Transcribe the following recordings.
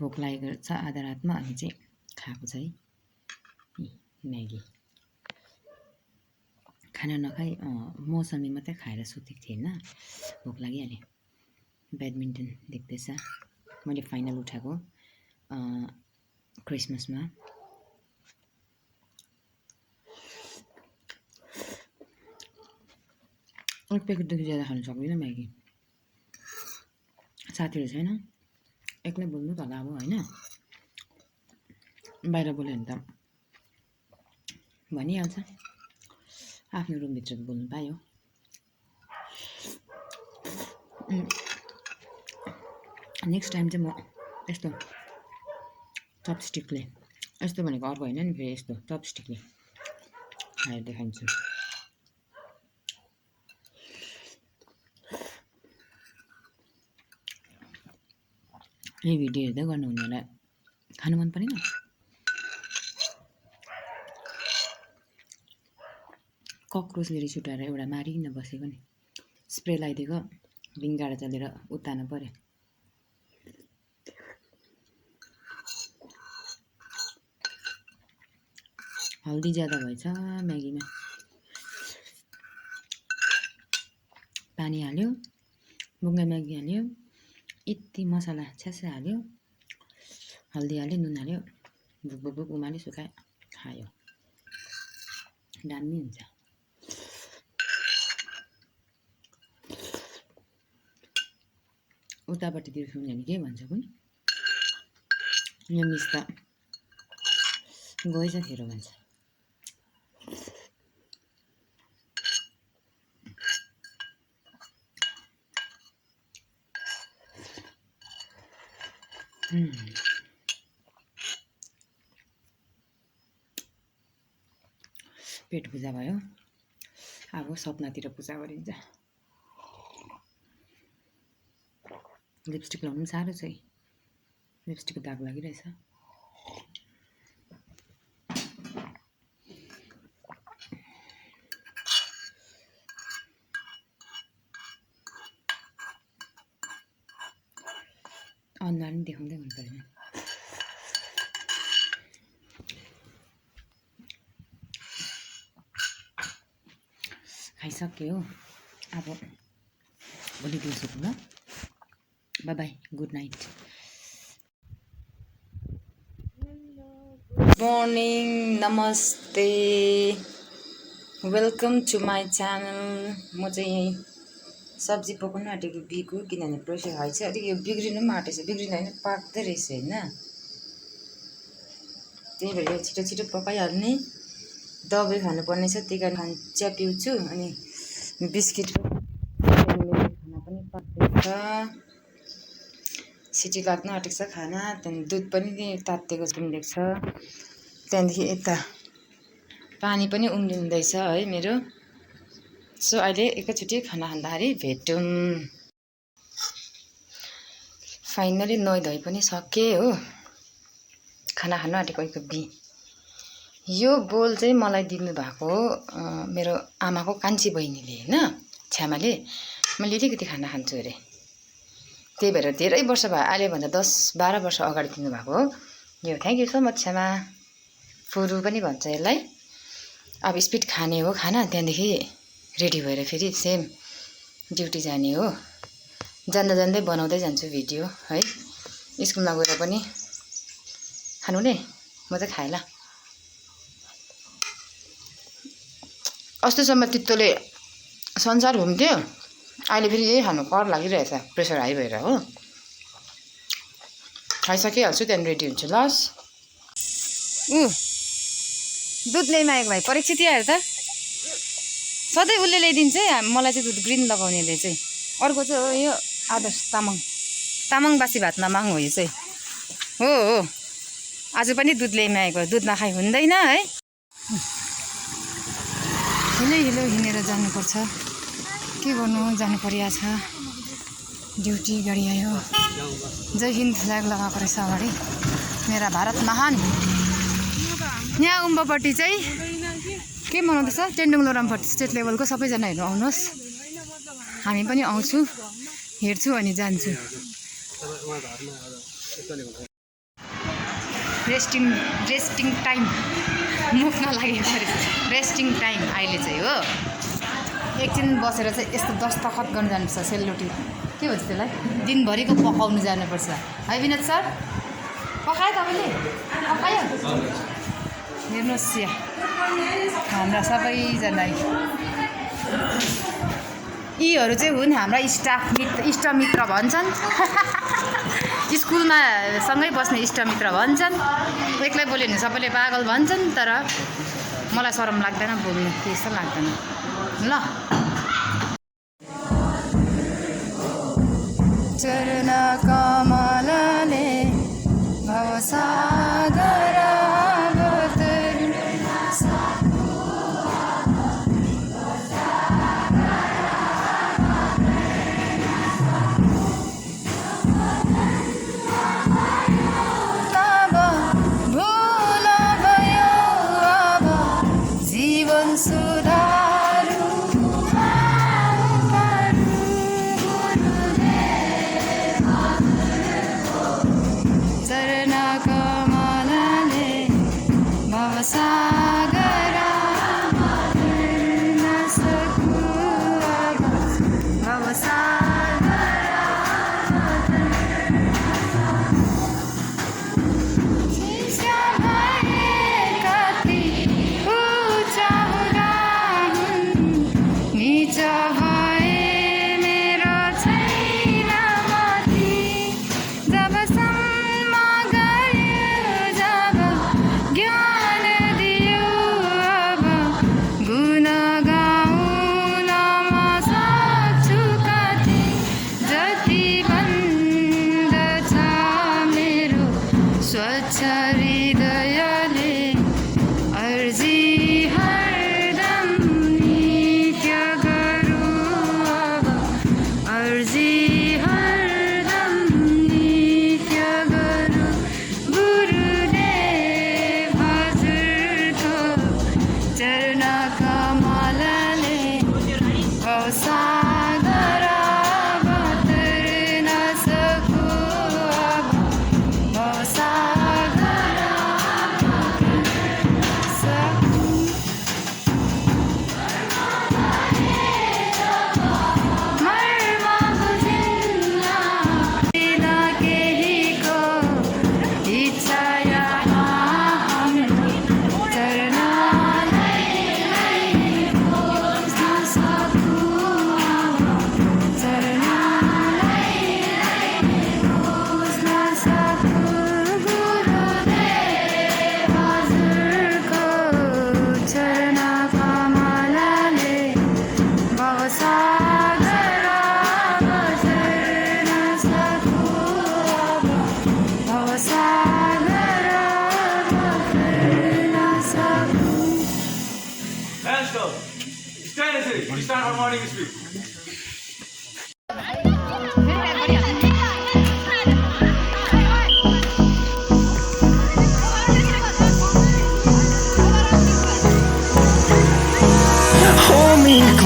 भोक लागेको छ आधा रातमा अनि चाहिँ खाएको छ है म्यागी। खाना नखाई मौसमी मात्रै खाएर सुतेको थिएँ होइन, भोक लागिहाल्यो। ब्याडमिन्टन देख्दैछ, मैले फाइनल उठाएको क्रिसमसमा। एक प्याकेटदेखि ज्यादा खानु सक्दिनँ म्यागी। साथीहरू छैन, एक्लै बोल्नु त होला अब होइन, बाहिर बोल्यो भने त भनिहाल्छ, आफ्नो रुमभित्र बोल्नु पायो। नेक्स्ट टाइम चाहिँ म यस्तो चपस्टिकले, यस्तो भनेको अर्को होइन नि, फेरि यस्तो चपस्टिकले खाएर देखाइन्छु। यही भिडियो हेर्दै गर्नुहुने होला, खानु मन परेन? कक्रोचले रिस उठाएर एउटा मारिकन बसेको नि, स्प्रे लगाइदिएको, रिङ्गाडा चलेर उतार्नु पर्यो। हल्दी ज्यादा भएछ म्यागीमा। पानी हाल्यो, बुङ्गा म्यागी हाल्यो, यति मसला छ्यास्सै हाल्यो, हल्दी हाल्यो, नुन हाल्यो, भुक उमाल्यो, सुकायो, खायो, दामी हुन्छ। उतापट्टितिर सुन्यो भने के भन्छ कुन, यो मिस त गएछ खेरो भन्छ। पेट पूजा भयो, अब सपनातिर पूजा गरिन्छ। लिपस्टिक लगाउनु साह्रो छ है, लिपस्टिकको दाग लागिरहेछ। अनुहार पनि देखाउँदै हुनु परेन। खाइसक्यो, अब भोलि दिउँसो ल, by by, good night. Good morning, नमस्ते, वेलकम टु माई च्यानल। म चाहिँ यहीँ सब्जी पकाउनु आँटेको बिगु, किनभने प्रेसर हाई छ, अलिक यो बिग्रिनु पनि आँटेछ, बिग्रिनु होइन पाक्दै रहेछ होइन, त्यही भएर यो छिटो छिटो पकाइहाल्ने। दबाई खानुपर्ने छ, त्यही कारण चिया पिउँछु, अनि बिस्किट खाना पनि पाक्दैछ, सिटी लाग्न आँटेको छ खाना। त्यहाँदेखि दुध पनि तात्तिएको उम्लेको छ, त्यहाँदेखि यता पानी पनि उम्लिँदैछ है मेरो। सो अहिले एकैचोटि खाना खाँदाखेरि भेटौँ। फाइनली नुहाइ धुवाइ पनि सकेँ हो, खाना खानु आँटेको बी। यो बोल चाहिँ मलाई दिनुभएको मेरो आमाको कान्छी बहिनीले होइन, छ्यामाले। मैले अलिकति खाना खान्छु अरे, त्यही भएर धेरै वर्ष भयो, अहिलेभन्दा 10-12 वर्ष अगाडि दिनुभएको हो यो। थ्याङ्क यू सो मच छ्यामा। फुरु पनि भन्छ यसलाई। अब स्पिड खाने हो खाना, त्यहाँदेखि रेडी भएर फेरि सेम ड्युटी जाने हो। जान्दा जान्दै बनाउँदै जान्छु भिडियो है। स्कुलमा गएर पनि खानु नै, म चाहिँ खाएँ ल। अस्तिसम्म तित्तोले संसार घुम्थ्यो, अहिले फेरि यही खानु कर लागिरहेछ, प्रेसर हाई भएर हो। खाइसकिहाल्छु, त्यहाँदेखि रेडी हुन्छु लस। दुध ल्याइमा आएको भाइ परीक्षित हेर त, सधैँ उसले ल्याइदिन्छ है मलाई चाहिँ दुध, ग्रिन लगाउनेले चाहिँ। अर्को चाहिँ हो यो आदर्श तामाङ बासी भात नमाङ हो यो चाहिँ, हो आज पनि दुध ल्याइमा आएको, दुध नखाइ हुँदैन है। हिलो हिँडेर जानुपर्छ, के गर्नु, जानु परिया छ, ड्युटी गाडी आयो। जय हिन्द फ्ल्याग लगाएको रहेछ अगाडि, मेरा भारत महान। यहाँ उम्बापट्टि चाहिँ के मनाउँदैछ, टेन्डुङलोरामपट्टि स्टेट लेभलको सबैजना हेर्नु आउनुहोस्, हामी पनि आउँछु, हेर्छु अनि जान्छु। रेस्टिङ टाइम मुख नलागेको रेस्टिङ टाइम अहिले चाहिँ हो एकछिन बसेर चाहिँ यस्तो दस्तखत गर्न जानुपर्छ सेलरोटी के भन्छ त्यसलाई दिनभरिको पकाउनु जानुपर्छ है विनोद सर पकायो तपाईँले पकायो हेर्नुहोस् यहाँ हाम्रा सबैजना यीहरू चाहिँ हुन् हाम्रा इष्टमित्र भन्छन् स्कुलमा सँगै बस्ने इष्टमित्र भन्छन् एक्लै बोल्यो भने सबैले पागल भन्छन् तर मलाई शरम लाग्दैन बोल्नु त्यस्तो लाग्दैन ल चरण कमलले भवसागर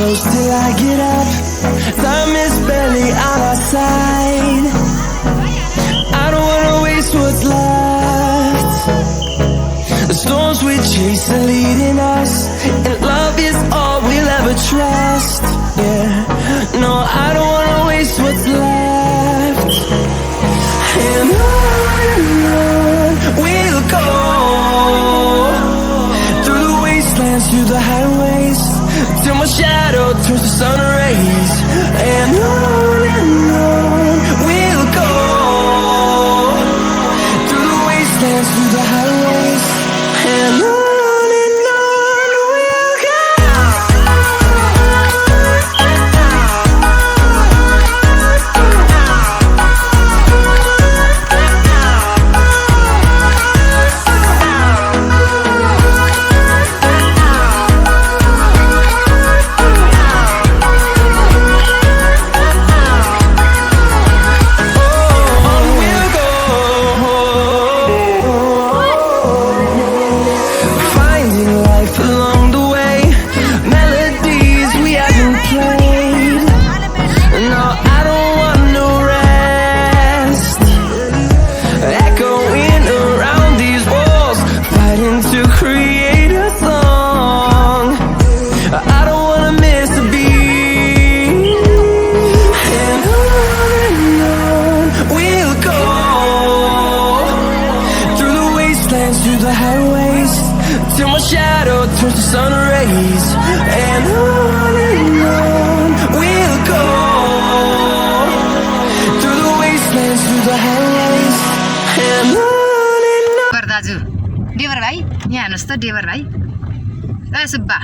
Close till I get up. Time is barely on our side. I don't wanna waste what's left. The storms we chase are leading us, and love is all we'll ever trust. Yeah, no, I don't wanna waste what's left. And on we'll go, through the wastelands, through the highways, till my shadow turns to sun rays. And the highways and on and on. दाजु डेबर भाइ यहाँ हेर्नुहोस् त डेबर भाइ ए सुब्बा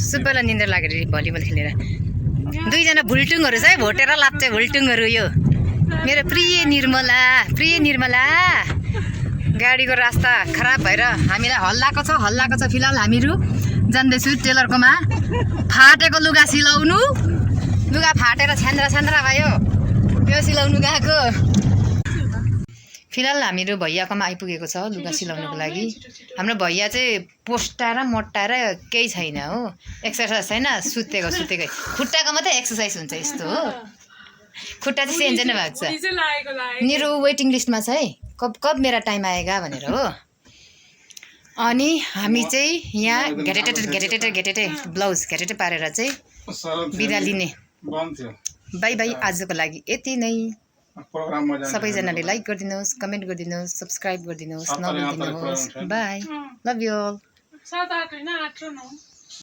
सुब्बालाई निन्द्रा लागेर volleyball खेलेर दुईजना भुल्टुङहरू छ है भोटेर लाप्चे भुल्टुङहरू यो मेरो प्रिय निर्मला गाडीको रास्ता खराब भएर हामीलाई हल्लाको छ फिलहाल हामीहरू जान्दैछु टेलरकोमा फाटेको लुगा सिलाउनु लुगा फाटेर छ्यान्द्रा भयो त्यो सिलाउनु गएको फिलहाल हामीहरू भैयाकोमा आइपुगेको छ लुगा सिलाउनुको लागि हाम्रो भैया चाहिँ पोस्टा र मोट्टा र केही छैन हो एक्सर्साइज छैन सुतेकै खुट्टाको मात्रै एक्सर्साइज हुन्छ यस्तो हो खुट्टा चाहिँ सेन्जै नै भएको छ मेरो वेटिङ लिस्टमा छ है कब मेरा टाइम आएगा भनेर हो अनि हामी चाहिँ यहाँ घेटेटे ब्लाउज घेटेटे पारेर चाहिँ बिदा लिने बाई बाई आजको लागि यति नै सबैजनाले लाइक गरिदिनुहोस् कमेन्ट गरिदिनुहोस् सब्सक्राइब गरिदिनुहोस् नभुलिदिनुहोस् बाई लभ यु अल